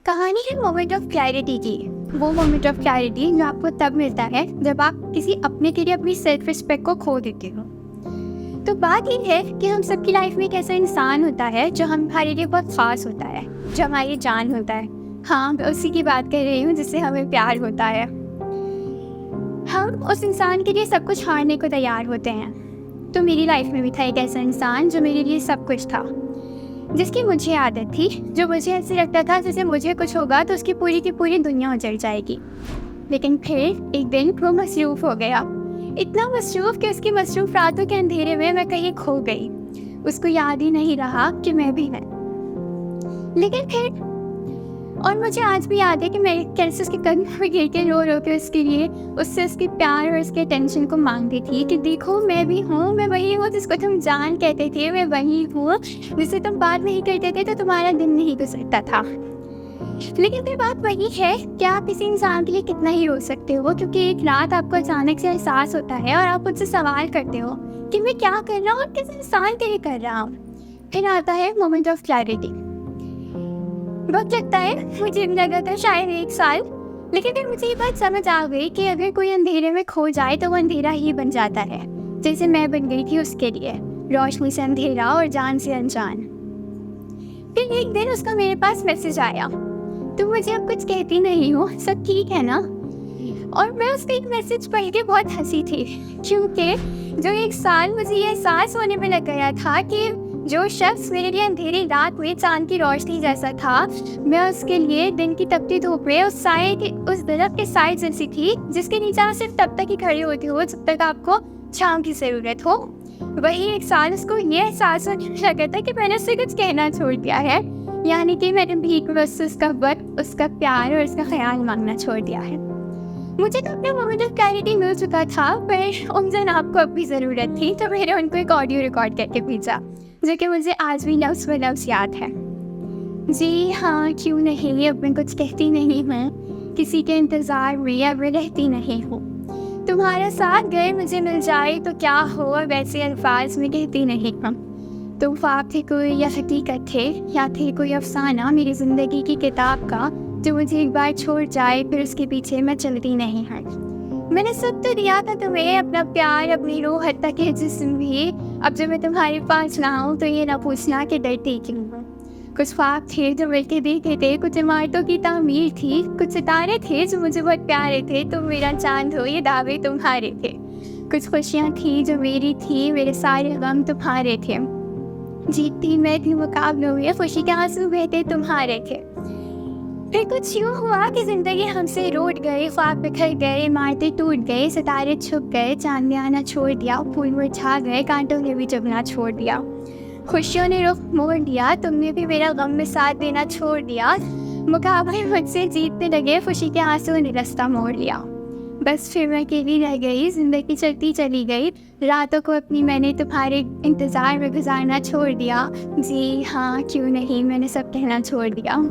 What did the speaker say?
कहानी है moment of clarity की। वो मोमेंट ऑफ क्लैरिटी जो आपको तब मिलता है जब आप किसी अपने के लिए अपनी सेल्फ रिस्पेक्ट को खो देते हो। तो बात ये है कि हम सबकी लाइफ में एक ऐसा इंसान होता है जो हमारे लिए बहुत खास होता है, जो हमारी जान होता है। हाँ, मैं उसी की बात कर रही हूँ जिससे हमें प्यार होता है। हम उस इंसान के लिए सब कुछ हारने को तैयार होते हैं। तो मेरी लाइफ में भी था एक ऐसा इंसान जो मेरे लिए सब कुछ था, जिसकी मुझे आदत थी, जो मुझे ऐसे लगता था जैसे मुझे कुछ होगा तो उसकी पूरी की पूरी दुनिया उजड़ जाएगी। लेकिन फिर एक दिन वो मसरूफ़ हो गया, इतना मसरूफ़ कि उसकी मसरूफ़ रातों के अंधेरे में मैं कहीं खो गई। उसको याद ही नहीं रहा कि मैं भी मैं। लेकिन फिर और मुझे आज भी याद है कि मैं कैसे उसके कदम में गिर के रो रो के उसके लिए, उससे उसके प्यार और उसके अटेंशन को मांगती थी कि देखो मैं भी हूँ, मैं वही हूँ जिसको तुम जान कहते थे, मैं वही हूँ जिससे तुम बात नहीं करते थे तो तुम्हारा दिन नहीं गुजरता था। लेकिन फिर बात वही है कि आप किसी इंसान के लिए कितना ही रो सकते हो, क्योंकि एक रात आपको अचानक से एहसास होता है और आप मुझसे सवाल करते हो कि मैं क्या कर रहा हूँ और किस इंसान के लिए कर रहा हूँ। फिर आता है मोमेंट ऑफ क्लैरिटी। वक्त लगता है, मुझे लगा था शायद 1 साल, लेकिन फिर मुझे ये बात समझ आ गई कि अगर कोई अंधेरे में खो जाए तो वो अंधेरा ही बन जाता है, जैसे मैं बन गई थी उसके लिए, रोशनी से अंधेरा और जान से अनजान। फिर एक दिन उसका मेरे पास मैसेज आया, तुम मुझे अब कुछ कहती नहीं हो, सब ठीक है ना। और मैं उसका एक मैसेज पढ़ के बहुत हंसी थी, क्योंकि जो 1 साल मुझे ये एहसास होने में लग गया था कि जो शख्स मेरे लिए अंधेरी रात में चांद की रोशनी जैसा था, मैं उसके लिए दिन की तपती धूप में उस साए के, उस दरख्त के साए जैसी थी जिसके नीचे आप सिर्फ तब तक ही खड़े होते हो जब तक आपको छांव की ज़रूरत हो। वही 1 साल उसको ये एहसास होने लगा था कि मैंने उससे कुछ कहना छोड़ दिया है, यानी कि मैंने भीख में उससे उसका वक्त, उसका प्यार और उसका ख्याल मांगना छोड़ दिया है। मुझे तो अपना मोमेंट ऑफ क्लैरिटी मिल चुका था, पर उन जनाब को अब भी ज़रूरत थी, तो मैंने उनको एक ऑडियो रिकॉर्ड करके भेजा, जो कि मुझे आज भी लफ्ज़ ब लफ्ज़ याद है। जी हाँ, क्यों नहीं, अब मैं कुछ कहती नहीं हूँ, किसी के इंतज़ार में अब मैं रहती नहीं हूँ। तुम्हारा साथ गए मुझे मिल जाए तो क्या हो, वैसे अल्फाज में कहती नहीं हूँ। तुम ख्वाब थे कोई या हकीकत थे, या थे कोई अफसाना मेरी ज़िंदगी की किताब का, जो मुझे एक बार छोड़ जाए फिर उसके पीछे मैं चलती नहीं हूँ। मैंने सब तो दिया था तुम्हें, अपना प्यार, अपनी रूह, हत्ता के जिस्म भी। अब जब मैं तुम्हारे पास ना हूँ तो ये ना पूछना कि डरती क्यों हूँ। कुछ ख्वाब थे जो मिलके देखे थे, कुछ इमारतों की तामीर थी, कुछ सितारे थे जो मुझे बहुत प्यारे थे, तुम मेरा चांद हो, ये दावे तुम्हारे थे। कुछ खुशियाँ थी जो मेरी थी, मेरे सारे गम तुम्हारे थे। जीतती मैं थी मुकाबलों में, खुशी के आंसू बहते तुम्हारे थे। फिर कुछ यूँ हुआ कि ज़िंदगी हमसे रूठ गई, ख्वाब बिखर गए, इमारतें टूट गए, सितारे छुप गए, चांद ने आना छोड़ दिया, फूल मुरझा गए, कांटों ने भी चुभना छोड़ दिया। खुशियों ने रुख मोड़ दिया, तुमने भी मेरा गम में साथ देना छोड़ दिया। मुकाबले मुझसे जीतने लगे, खुशी के आंसू ने रास्ता मोड़ लिया। बस फिर मैं अकेली रह गई, ज़िंदगी चलती चली गई, रातों को अपनी मैंने तुम्हारे इंतज़ार में गुजारना छोड़ दिया। जी हाँ, क्यों नहीं, मैंने सब कहना छोड़ दिया।